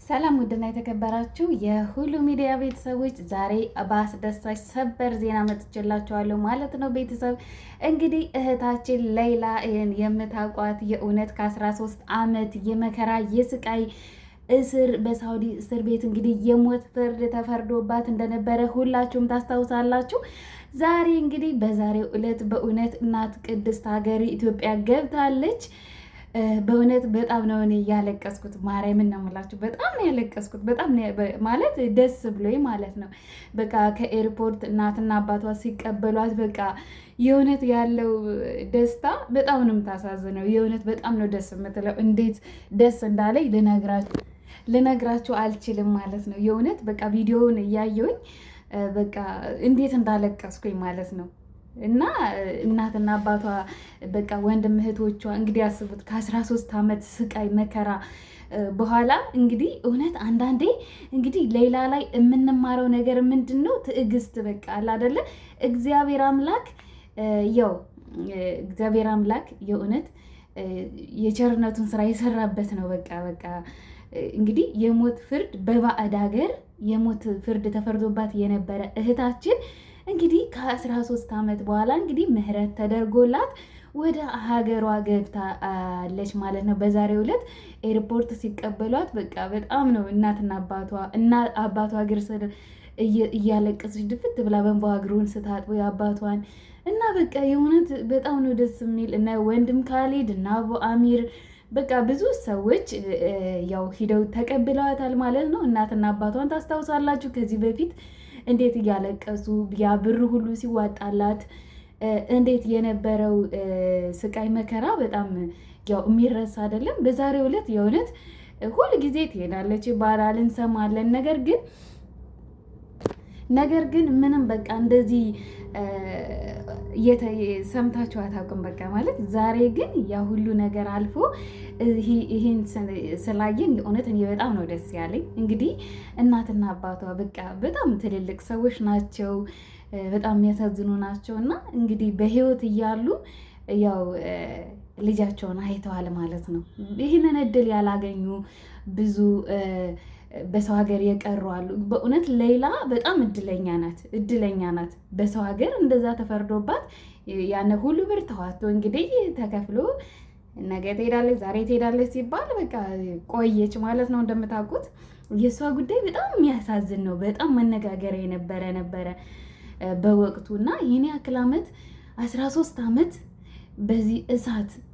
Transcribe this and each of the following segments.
ሰላም ውድና የተከበራችሁ የሁሉ ሚዲያ ቤተሰቦች ዛሬ በአስደሳች ሰበር ዜና መጥቼላችኋለሁ ማለት ነው። ቤተሰብ እንግዲህ እህታችን ሌይላ የምታውቋት የእውነት ከ13 ዓመት የመከራ የስቃይ እስር በሳውዲ እስር ቤት እንግዲህ የሞት ፍርድ ተፈርዶባት እንደነበረ ሁላችሁም ታስታውሳላችሁ። ዛሬ እንግዲህ በዛሬው ዕለት በእውነት እናት ቅድስት ሀገር ኢትዮጵያ ገብታለች። በእውነት በጣም ነው እኔ ያለቀስኩት። ማርያምን ነው የምላችሁ፣ በጣም ነው ያለቀስኩት። በጣም ማለት ደስ ብሎኝ ማለት ነው። በቃ ከኤርፖርት እናትና አባቷ ሲቀበሏት በቃ የእውነት ያለው ደስታ በጣም ነው የምታሳዝነው። የእውነት በጣም ነው ደስ የምትለው። እንዴት ደስ እንዳለኝ ልነግራችሁ አልችልም ማለት ነው። የእውነት በቃ ቪዲዮውን እያየሁኝ በቃ እንዴት እንዳለቀስኩኝ ማለት ነው። እና እናትና አባቷ በቃ ወንድም እህቶቿ እንግዲህ ያስቡት ከ13 ዓመት ስቃይ መከራ በኋላ እንግዲህ እውነት አንዳንዴ እንግዲህ ሌላ ላይ የምንማረው ነገር ምንድን ነው? ትዕግስት በቃ አለ አይደለ? እግዚአብሔር አምላክ የእውነት የቸርነቱን ስራ የሰራበት ነው። በቃ እንግዲህ የሞት ፍርድ በባዕድ ሀገር የሞት ፍርድ ተፈርዶባት የነበረ እህታችን እንግዲህ ከ13 ዓመት በኋላ እንግዲህ ምህረት ተደርጎላት ወደ ሀገሯ ገብታለች ማለት ነው። በዛሬው ዕለት ኤርፖርት ሲቀበሏት በቃ በጣም ነው እናትና አባቷ እግር ስር እያለቀሰች ድፍት ብላ በእንባ እግሩን ስታጥቦ የአባቷን እና በቃ የእውነት በጣም ነው ደስ የሚል እና ወንድም ካሊድ እና አቡ አሚር በቃ ብዙ ሰዎች ያው ሂደው ተቀብለዋታል ማለት ነው። እናትና አባቷን ታስታውሳላችሁ ከዚህ በፊት እንዴት እያለቀሱ ያ ብር ሁሉ ሲዋጣላት እንዴት የነበረው ስቃይ መከራ በጣም ያው የሚረሳ አይደለም። በዛሬው ዕለት የእውነት ሁል ጊዜ ትሄዳለች ይባላል እንሰማለን። ነገር ግን ምንም በቃ እንደዚህ ሰምታችሁ አታውቅም። በቃ ማለት ዛሬ ግን ያ ሁሉ ነገር አልፎ ይሄን ስላየን የእውነት እኔ በጣም ነው ደስ ያለኝ። እንግዲህ እናትና አባቷ በቃ በጣም ትልልቅ ሰዎች ናቸው፣ በጣም የሚያሳዝኑ ናቸው እና እንግዲህ በህይወት እያሉ ያው ልጃቸውን አይተዋል ማለት ነው። ይህንን እድል ያላገኙ ብዙ በሰው ሀገር የቀሩ አሉ። በእውነት ሌላ በጣም እድለኛ ናት። በሰው ሀገር እንደዛ ተፈርዶባት ያነ ሁሉ ብር ተዋቶ እንግዲህ ተከፍሎ ነገ ትሄዳለች ዛሬ ትሄዳለች ሲባል በቃ ቆየች ማለት ነው። እንደምታውቁት የእሷ ጉዳይ በጣም የሚያሳዝን ነው። በጣም መነጋገሪያ ነበረ በወቅቱ እና ይህን ያክል ዓመት 13 ዓመት በዚህ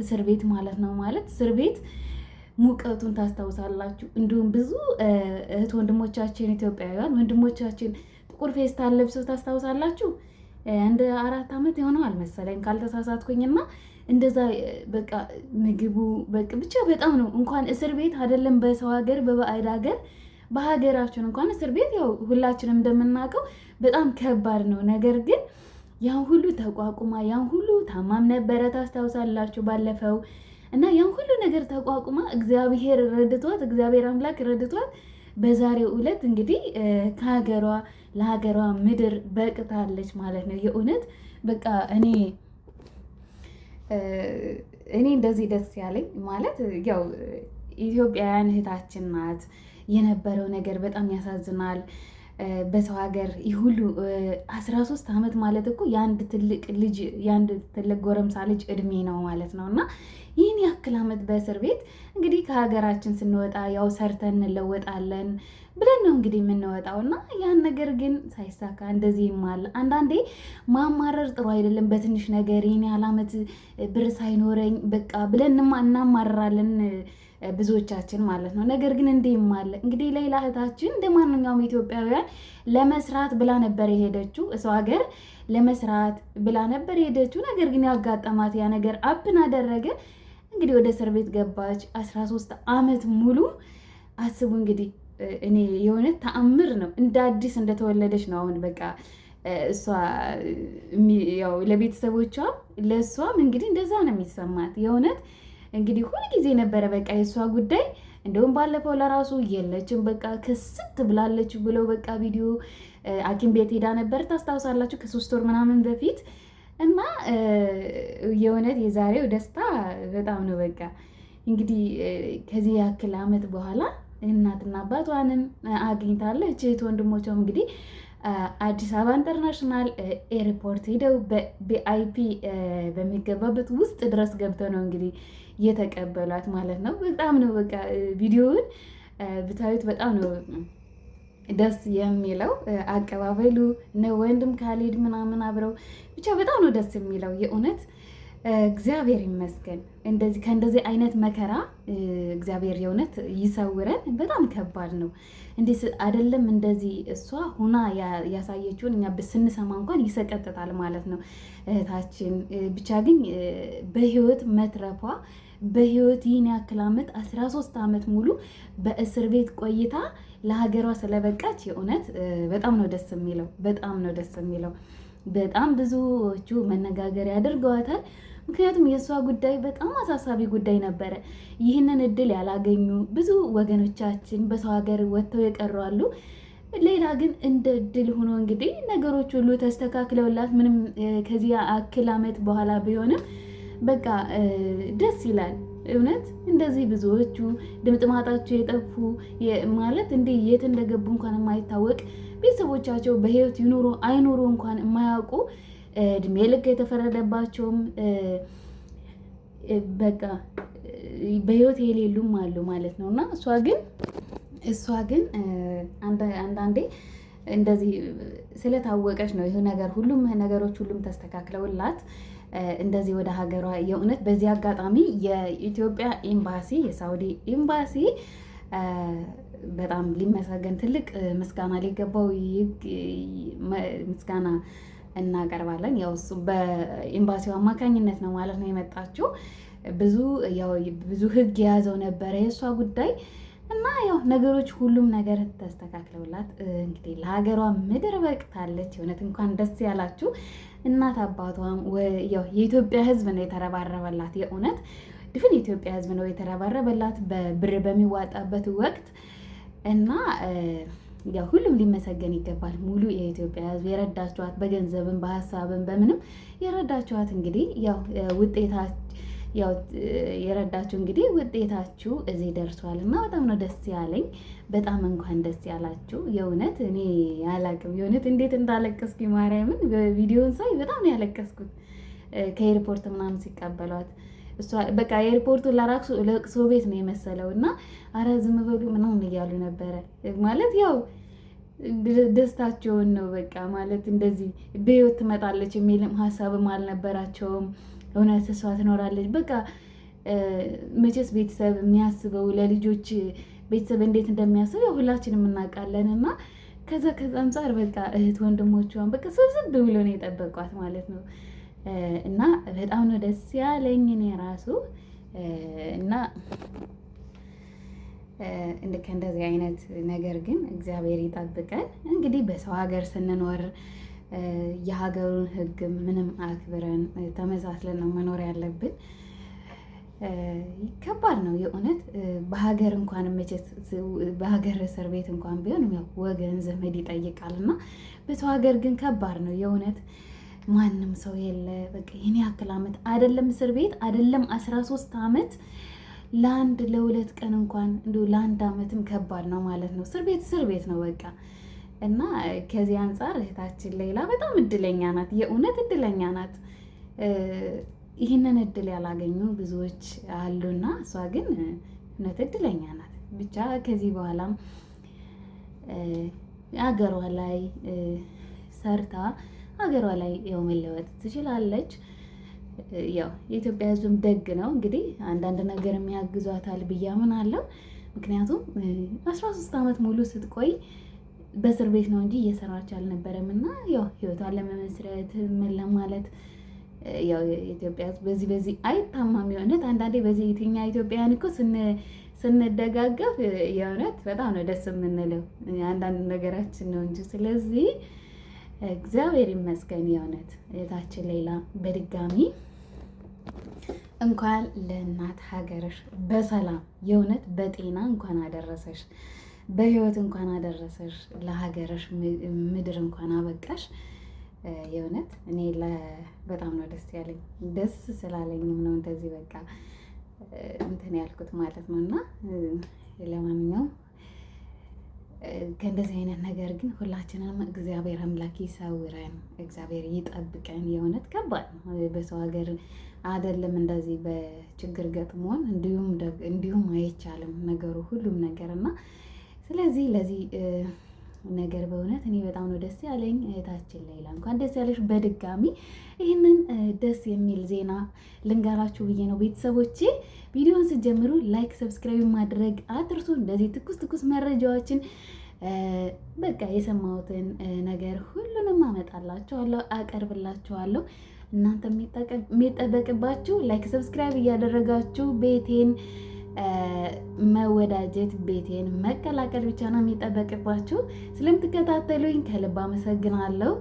እስር ቤት ማለት ነው። ማለት እስር ቤት ሙቀቱን ታስታውሳላችሁ። እንዲሁም ብዙ እህት ወንድሞቻችን ኢትዮጵያውያን ወንድሞቻችን ጥቁር ፌስታን ለብሰው ታስታውሳላችሁ። እንደ 4 ዓመት የሆነው አልመሰለኝ ካልተሳሳትኩኝና እንደዛ በቃ ምግቡ በቃ ብቻ በጣም ነው። እንኳን እስር ቤት አይደለም በሰው ሀገር በባዕድ ሀገር በሀገራችን እንኳን እስር ቤት ያው ሁላችንም እንደምናውቀው በጣም ከባድ ነው። ነገር ግን ያን ሁሉ ተቋቁማ ያን ሁሉ ታማም ነበረ ታስታውሳላችሁ ባለፈው እና ያን ሁሉ ነገር ተቋቁማ እግዚአብሔር አምላክ ረድቷት በዛሬው ዕለት እንግዲህ ለሀገሯ ምድር በቅታለች ማለት ነው። የእውነት በቃ እኔ እንደዚህ ደስ ያለኝ ማለት ያው ኢትዮጵያውያን እህታችን ናት። የነበረው ነገር በጣም ያሳዝናል። በሰው ሀገር ሁሉ 13 ዓመት ማለት እኮ የአንድ ትልቅ ጎረምሳ ልጅ እድሜ ነው ማለት ነው። እና ይህን ያክል ዓመት በእስር ቤት እንግዲህ ከሀገራችን ስንወጣ ያው ሰርተን እንለወጣለን ብለን ነው እንግዲህ የምንወጣው እና ያን ነገር ግን ሳይሳካ እንደዚህ ይማል። አንዳንዴ ማማረር ጥሩ አይደለም። በትንሽ ነገር ይህን ያህል ዓመት ብር ሳይኖረኝ በቃ ብለን እናማረራለን ብዙዎቻችን ማለት ነው። ነገር ግን እንዲህ ይማል እንግዲህ ሌላ እህታችን እንደ ማንኛውም ኢትዮጵያውያን ለመስራት ብላ ነበር የሄደችው፣ ሰው ሀገር ለመስራት ብላ ነበር የሄደችው። ነገር ግን ያጋጠማት ያ ነገር አፕን አደረገ። እንግዲህ ወደ እስር ቤት ገባች 13 ዓመት ሙሉ። አስቡ እንግዲህ እኔ የሆነ ተአምር ነው። እንደ አዲስ እንደተወለደች ነው አሁን በቃ እሷ ያው ለቤተሰቦቿ ለእሷም እንግዲህ እንደዛ ነው የሚሰማት የእውነት እንግዲህ ሁሉ ጊዜ ነበረ በቃ የእሷ ጉዳይ። እንደውም ባለፈው ለራሱ የለችም በቃ ክስት ብላለች ብለው በቃ ቪዲዮ ሐኪም ቤት ሄዳ ነበር ታስታውሳላችሁ ከ3 ወር ምናምን በፊት እና የእውነት የዛሬው ደስታ በጣም ነው በቃ እንግዲህ ከዚህ ያክል ዓመት በኋላ እናትና አባቷንም አግኝታለች። እህት ወንድሞቿም እንግዲህ አዲስ አበባ ኢንተርናሽናል ኤርፖርት ሄደው በቪአይፒ በሚገባበት ውስጥ ድረስ ገብተው ነው እንግዲህ የተቀበሏት ማለት ነው። በጣም ነው በቃ ቪዲዮውን ብታዩት በጣም ነው ደስ የሚለው አቀባበሉ። ነው ወንድም ካሌድ ምናምን አብረው ብቻ በጣም ነው ደስ የሚለው የእውነት እግዚአብሔር ይመስገን። እንደዚህ ከእንደዚህ አይነት መከራ እግዚአብሔር የእውነት ይሰውረን። በጣም ከባድ ነው። እንዴት አይደለም እንደዚህ እሷ ሁና ያሳየችውን እኛ ስንሰማ እንኳን ይሰቀጥጣል ማለት ነው እህታችን። ብቻ ግን በህይወት መትረፏ በህይወት ይህን ያክል ዓመት 13 ዓመት ሙሉ በእስር ቤት ቆይታ ለሀገሯ ስለበቃች የእውነት በጣም ነው ደስ የሚለው። በጣም ነው ደስ የሚለው። በጣም ብዙዎቹ መነጋገሪያ ያደርገዋታል። ምክንያቱም የእሷ ጉዳይ በጣም አሳሳቢ ጉዳይ ነበረ። ይህንን እድል ያላገኙ ብዙ ወገኖቻችን በሰው ሀገር ወጥተው የቀሩ አሉ። ሌላ ግን እንደ እድል ሆኖ እንግዲህ ነገሮች ሁሉ ተስተካክለውላት ምንም ከዚህ አክል ዓመት በኋላ ቢሆንም በቃ ደስ ይላል። እውነት እንደዚህ ብዙዎቹ ድምጥማጣቸው የጠፉ ማለት እንዲህ የት እንደገቡ እንኳን የማይታወቅ ቤተሰቦቻቸው በህይወት ይኑሩ አይኑሩ እንኳን የማያውቁ እድሜ ልክ የተፈረደባቸውም በቃ በህይወት የሌሉም አሉ ማለት ነው። እና እሷ ግን አንዳንዴ እንደዚህ ስለታወቀች ነው ይህ ነገር ነገሮች ሁሉም ተስተካክለውላት እንደዚህ ወደ ሀገሯ የእውነት በዚህ አጋጣሚ የኢትዮጵያ ኤምባሲ የሳውዲ ኤምባሲ በጣም ሊመሰገን ትልቅ ምስጋና ሊገባው ምስጋና እናቀርባለን። ያው እሱ በኤምባሲው አማካኝነት ነው ማለት ነው የመጣችው። ብዙ ህግ የያዘው ነበረ የእሷ ጉዳይ እና ያው ነገሮች ሁሉም ነገር ተስተካክለውላት እንግዲህ ለሀገሯ ምድር በቅታለች። እውነት እንኳን ደስ ያላችሁ። እናት አባቷም ያው የኢትዮጵያ ህዝብ ነው የተረባረበላት። የእውነት ድፍን የኢትዮጵያ ህዝብ ነው የተረባረበላት በብር በሚዋጣበት ወቅት እና ያው ሁሉም ሊመሰገን ይገባል። ሙሉ የኢትዮጵያ ህዝብ የረዳችኋት በገንዘብም በሀሳብም በምንም የረዳችኋት እንግዲህ ያው የረዳችሁ እንግዲህ ውጤታችሁ እዚህ ደርሷል እና በጣም ነው ደስ ያለኝ። በጣም እንኳን ደስ ያላችሁ። የእውነት እኔ አላቅም የእውነት እንዴት እንዳለቀስኩ ማርያምን በቪዲዮን ሳይ በጣም ነው ያለቀስኩት። ከኤርፖርት ምናምን ሲቀበሏት እሷ በቃ ኤርፖርቱ ለቅሶ ቤት ነው የመሰለው እና አረ ዝም በሉ ምናምን እያሉ ነበረ ማለት ያው ደስታቸውን ነው በቃ ማለት እንደዚህ በህይወት ትመጣለች የሚልም ሀሳብም አልነበራቸውም። እውነት እሷ ትኖራለች በቃ መቼስ ቤተሰብ የሚያስበው ለልጆች ቤተሰብ እንዴት እንደሚያስብ ያው ሁላችንም እናውቃለን። እና ከዛ አንጻር በቃ እህት ወንድሞቿን በቃ ስብስብ ብሎ ነው የጠበቋት ማለት ነው። እና በጣም ነው ደስ ያለኝ እኔ ራሱ እና ከእንደዚህ አይነት ነገር ግን እግዚአብሔር ይጠብቀን። እንግዲህ በሰው ሀገር ስንኖር የሀገሩን ሕግ ምንም አክብረን ተመሳስለን ነው መኖር ያለብን። ከባድ ነው የእውነት በሀገር እንኳን መቼስ በሀገር እስር ቤት እንኳን ቢሆን ያው ወገን ዘመድ ይጠይቃል እና በሰው ሀገር ግን ከባድ ነው የእውነት ማንም ሰው የለ። በቃ ይሄን ያክል ዓመት አይደለም እስር ቤት አይደለም 13 ዓመት ለአንድ ለሁለት ቀን እንኳን እንደው ለአንድ ዓመትም ከባድ ነው ማለት ነው። እስር ቤት ነው በቃ። እና ከዚህ አንጻር እህታችን ሌላ በጣም እድለኛ ናት፣ የእውነት እድለኛ ናት። ይህንን እድል ያላገኙ ብዙዎች አሉና እሷ ግን እውነት እድለኛ ናት። ብቻ ከዚህ በኋላም አገሯ ላይ ሰርታ ሀገሯ ላይ ያው መለወጥ ትችላለች። ያው የኢትዮጵያ ሕዝብም ደግ ነው እንግዲህ አንዳንድ ነገር የሚያግዟታል ብዬ አምናለሁ። ምክንያቱም 13 ዓመት ሙሉ ስትቆይ በእስር ቤት ነው እንጂ እየሰራች አልነበረም እና ያው ህይወቷን ለመመስረት ምን ለማለት ያው የኢትዮጵያ ሕዝብ በዚህ አይታማም። የሆነት አንዳንዴ በዚህ የትኛ ኢትዮጵያውያን እኮ ስንደጋገፍ የእውነት በጣም ነው ደስ የምንለው አንዳንድ ነገራችን ነው እንጂ። ስለዚህ እግዚአብሔር ይመስገን የእውነት እህታችን ሌላ በድጋሚ እንኳን ለእናት ሀገርሽ በሰላም የእውነት በጤና እንኳን አደረሰሽ፣ በህይወት እንኳን አደረሰሽ፣ ለሀገርሽ ምድር እንኳን አበቃሽ። የእውነት እኔ በጣም ነው ደስ ያለኝ። ደስ ስላለኝም ነው እንደዚህ በቃ እንትን ያልኩት ማለት ነው። እና ለማንኛውም ከእንደዚህ አይነት ነገር ግን ሁላችንም እግዚአብሔር አምላክ ይሰውረን፣ እግዚአብሔር ይጠብቀን። የእውነት ከባድ ነው በሰው ሀገር አይደለም እንደዚህ በችግር ገጥሞን እንዲሁም አይቻልም ነገሩ ሁሉም ነገር እና ስለዚህ ለዚህ ነገር በእውነት እኔ በጣም ነው ደስ ያለኝ። እህታችን ሌላ እንኳን ደስ ያለሽ። በድጋሚ ይህንን ደስ የሚል ዜና ልንገራችሁ ብዬ ነው ቤተሰቦቼ። ቪዲዮውን ስትጀምሩ ላይክ፣ ሰብስክራይብ ማድረግ አትርሱ። እንደዚህ ትኩስ መረጃዎችን በቃ የሰማሁትን ነገር ሁሉንም አመጣላችኋለሁ፣ አቀርብላችኋለሁ። እናንተ የሚጠበቅባችሁ ላይክ፣ ሰብስክራይብ እያደረጋችሁ ቤቴን መወዳጀት ቤቴን መቀላቀል ብቻ ነው የሚጠበቅባችሁ። ስለምትከታተሉኝ ከልብ አመሰግናለሁ።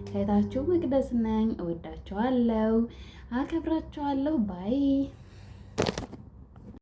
እህታችሁ መቅደስ ነኝ። እወዳችኋለሁ፣ አከብራችኋለሁ። ባይ